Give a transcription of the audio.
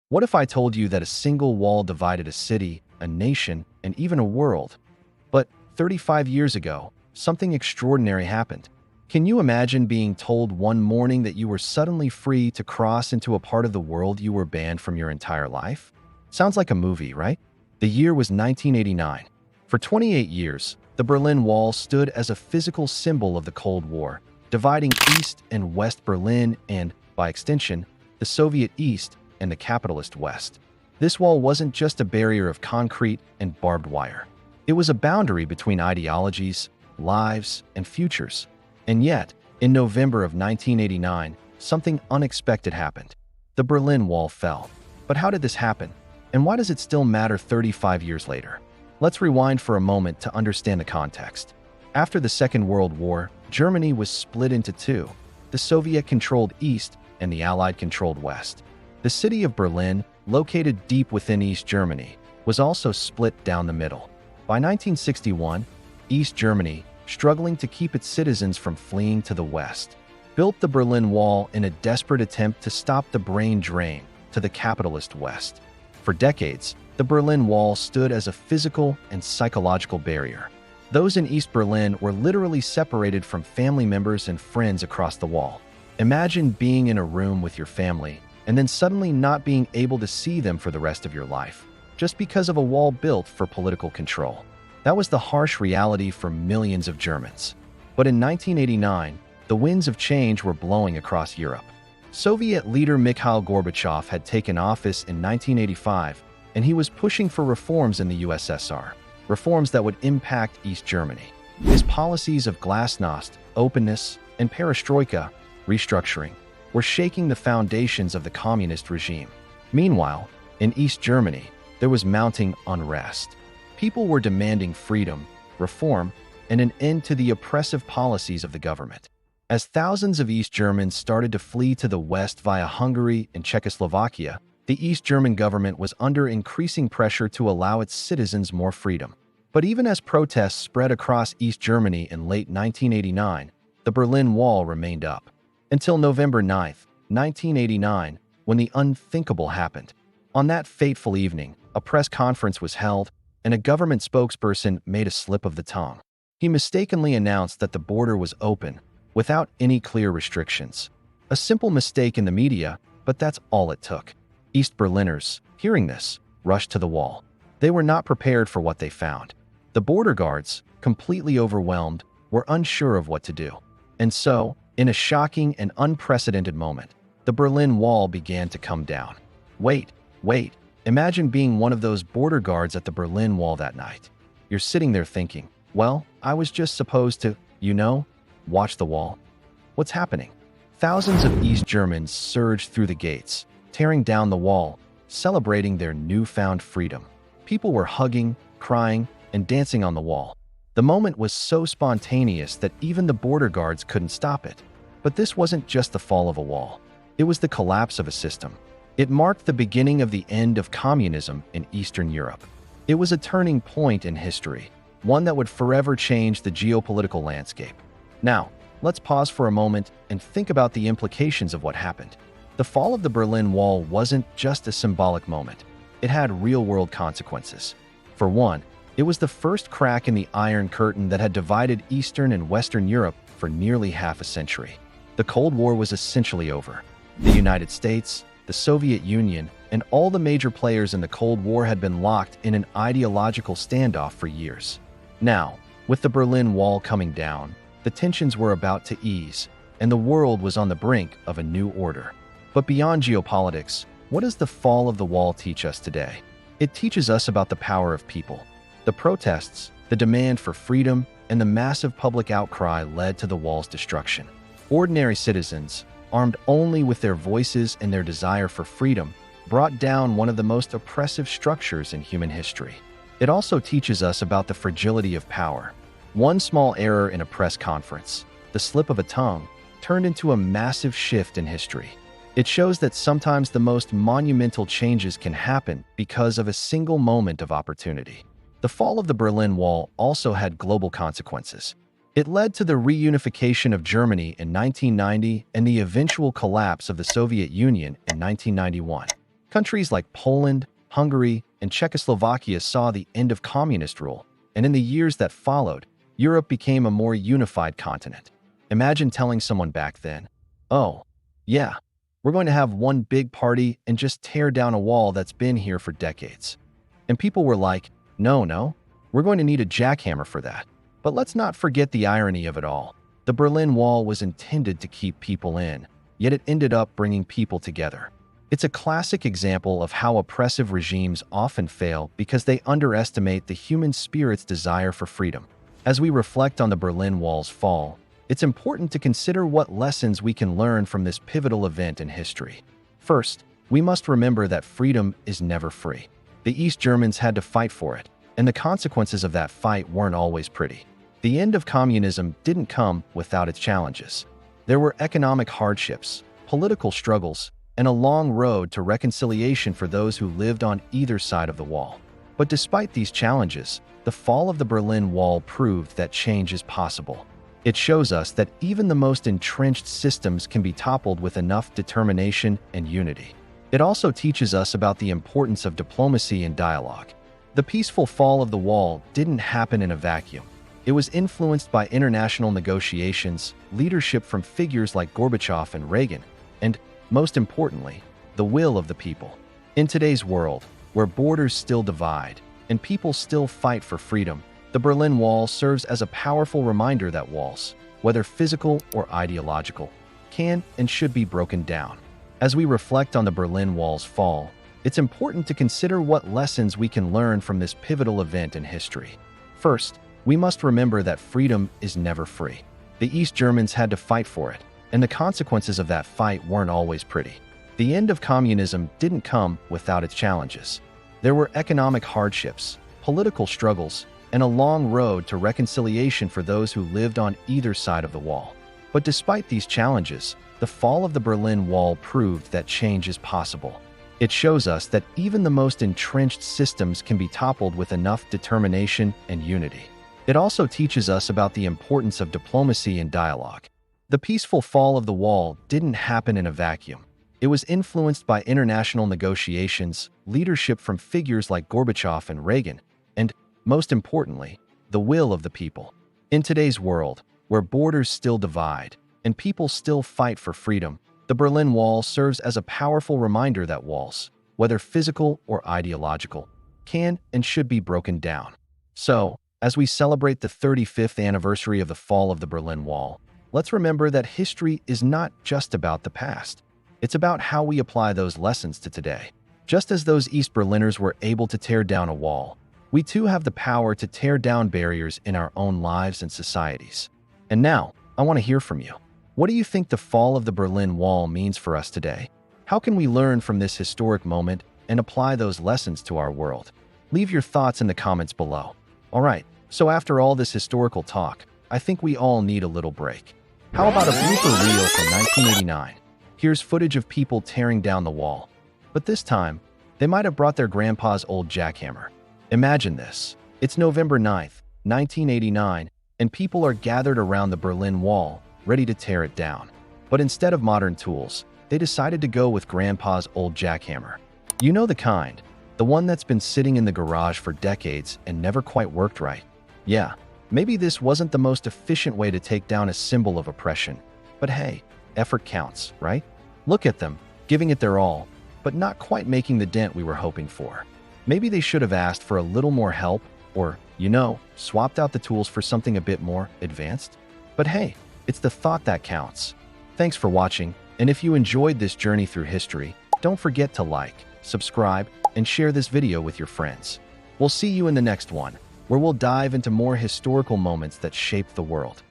What if I told you that a single wall divided a city, a nation, and even a world? But 35 years ago, something extraordinary happened. Can you imagine being told one morning that you were suddenly free to cross into a part of the world you were banned from your entire life? Sounds like a movie, right? The year was 1989. For 28 years, the Berlin Wall stood as a physical symbol of the Cold War, dividing East and West Berlin and, by extension, the Soviet East and the capitalist West. This wall wasn't just a barrier of concrete and barbed wire. It was a boundary between ideologies, lives, and futures. And yet, in November of 1989, something unexpected happened. The Berlin Wall fell. But how did this happen? And why does it still matter 35 years later? Let's rewind for a moment to understand the context. After the Second World War, Germany was split into two: the Soviet-controlled East and the Allied-controlled West. The city of Berlin, located deep within East Germany, was also split down the middle. By 1961, East Germany, struggling to keep its citizens from fleeing to the West, built the Berlin Wall in a desperate attempt to stop the brain drain to the capitalist West. For decades, the Berlin Wall stood as a physical and psychological barrier. Those in East Berlin were literally separated from family members and friends across the wall. Imagine being in a room with your family and then suddenly not being able to see them for the rest of your life, just because of a wall built for political control. That was the harsh reality for millions of Germans. But in 1989, the winds of change were blowing across Europe. Soviet leader Mikhail Gorbachev had taken office in 1985, and he was pushing for reforms in the USSR, reforms that would impact East Germany. His policies of glasnost, openness, and perestroika, restructuring, were shaking the foundations of the communist regime. Meanwhile, in East Germany, there was mounting unrest. People were demanding freedom, reform, and an end to the oppressive policies of the government. As thousands of East Germans started to flee to the West via Hungary and Czechoslovakia, the East German government was under increasing pressure to allow its citizens more freedom. But even as protests spread across East Germany in late 1989, the Berlin Wall remained up. Until November 9, 1989, when the unthinkable happened. On that fateful evening, a press conference was held, and a government spokesperson made a slip of the tongue. He mistakenly announced that the border was open, without any clear restrictions. A simple mistake in the media, but that's all it took. East Berliners, hearing this, rushed to the wall. They were not prepared for what they found. The border guards, completely overwhelmed, were unsure of what to do. And so, in a shocking and unprecedented moment, the Berlin Wall began to come down. Wait. Imagine being one of those border guards at the Berlin Wall that night. You're sitting there thinking, well, I was just supposed to, watch the wall. What's happening? Thousands of East Germans surged through the gates, tearing down the wall, celebrating their newfound freedom. People were hugging, crying, and dancing on the wall. The moment was so spontaneous that even the border guards couldn't stop it. But this wasn't just the fall of a wall. It was the collapse of a system. It marked the beginning of the end of communism in Eastern Europe. It was a turning point in history, one that would forever change the geopolitical landscape. Now, let's pause for a moment and think about the implications of what happened. The fall of the Berlin Wall wasn't just a symbolic moment. It had real-world consequences. For one, it was the first crack in the Iron Curtain that had divided Eastern and Western Europe for nearly half a century. The Cold War was essentially over. The United States, the Soviet Union, and all the major players in the Cold War had been locked in an ideological standoff for years. Now, with the Berlin Wall coming down, the tensions were about to ease, and the world was on the brink of a new order. But beyond geopolitics, what does the fall of the wall teach us today? It teaches us about the power of people. The protests, the demand for freedom, and the massive public outcry led to the wall's destruction. Ordinary citizens, armed only with their voices and their desire for freedom, brought down one of the most oppressive structures in human history. It also teaches us about the fragility of power. One small error in a press conference, the slip of a tongue, turned into a massive shift in history. It shows that sometimes the most monumental changes can happen because of a single moment of opportunity. The fall of the Berlin Wall also had global consequences. It led to the reunification of Germany in 1990 and the eventual collapse of the Soviet Union in 1991. Countries like Poland, Hungary, and Czechoslovakia saw the end of communist rule, and in the years that followed, Europe became a more unified continent. Imagine telling someone back then, "Oh, yeah, we're going to have one big party and just tear down a wall that's been here for decades." And people were like, no, we're going to need a jackhammer for that. But let's not forget the irony of it all. The Berlin Wall was intended to keep people in, yet it ended up bringing people together. It's a classic example of how oppressive regimes often fail because they underestimate the human spirit's desire for freedom. As we reflect on the Berlin Wall's fall, it's important to consider what lessons we can learn from this pivotal event in history. First, we must remember that freedom is never free. The East Germans had to fight for it, and the consequences of that fight weren't always pretty. The end of communism didn't come without its challenges. There were economic hardships, political struggles, and a long road to reconciliation for those who lived on either side of the wall. But despite these challenges, the fall of the Berlin Wall proved that change is possible. It shows us that even the most entrenched systems can be toppled with enough determination and unity. It also teaches us about the importance of diplomacy and dialogue. The peaceful fall of the wall didn't happen in a vacuum. It was influenced by international negotiations, leadership from figures like Gorbachev and Reagan, and, most importantly, the will of the people. In today's world, where borders still divide and people still fight for freedom, the Berlin Wall serves as a powerful reminder that walls, whether physical or ideological, can and should be broken down. As we reflect on the Berlin Wall's fall, it's important to consider what lessons we can learn from this pivotal event in history. First, we must remember that freedom is never free. The East Germans had to fight for it, and the consequences of that fight weren't always pretty. The end of communism didn't come without its challenges. There were economic hardships, political struggles, and a long road to reconciliation for those who lived on either side of the wall. But despite these challenges, the fall of the Berlin Wall proved that change is possible. It shows us that even the most entrenched systems can be toppled with enough determination and unity. It also teaches us about the importance of diplomacy and dialogue. The peaceful fall of the wall didn't happen in a vacuum. It was influenced by international negotiations, leadership from figures like Gorbachev and Reagan, and, most importantly, the will of the people. In today's world, where borders still divide and people still fight for freedom, the Berlin Wall serves as a powerful reminder that walls, whether physical or ideological, can and should be broken down. So, as we celebrate the 35th anniversary of the fall of the Berlin Wall, let's remember that history is not just about the past. It's about how we apply those lessons to today. Just as those East Berliners were able to tear down a wall, we too have the power to tear down barriers in our own lives and societies. And now, I want to hear from you. What do you think the fall of the Berlin Wall means for us today? How can we learn from this historic moment and apply those lessons to our world? Leave your thoughts in the comments below. All right, so after all this historical talk, I think we all need a little break. How about a blooper reel from 1989? Here's footage of people tearing down the wall. But this time, they might have brought their grandpa's old jackhammer. Imagine this. It's November 9th, 1989, and people are gathered around the Berlin Wall, ready to tear it down. But instead of modern tools, they decided to go with grandpa's old jackhammer. You know the kind, the one that's been sitting in the garage for decades and never quite worked right. Yeah, maybe this wasn't the most efficient way to take down a symbol of oppression, but hey, effort counts, right? Look at them, giving it their all, but not quite making the dent we were hoping for. Maybe they should have asked for a little more help or, swapped out the tools for something a bit more advanced. But hey, it's the thought that counts. Thanks for watching, and if you enjoyed this journey through history, don't forget to like, subscribe, and share this video with your friends. We'll see you in the next one, where we'll dive into more historical moments that shaped the world.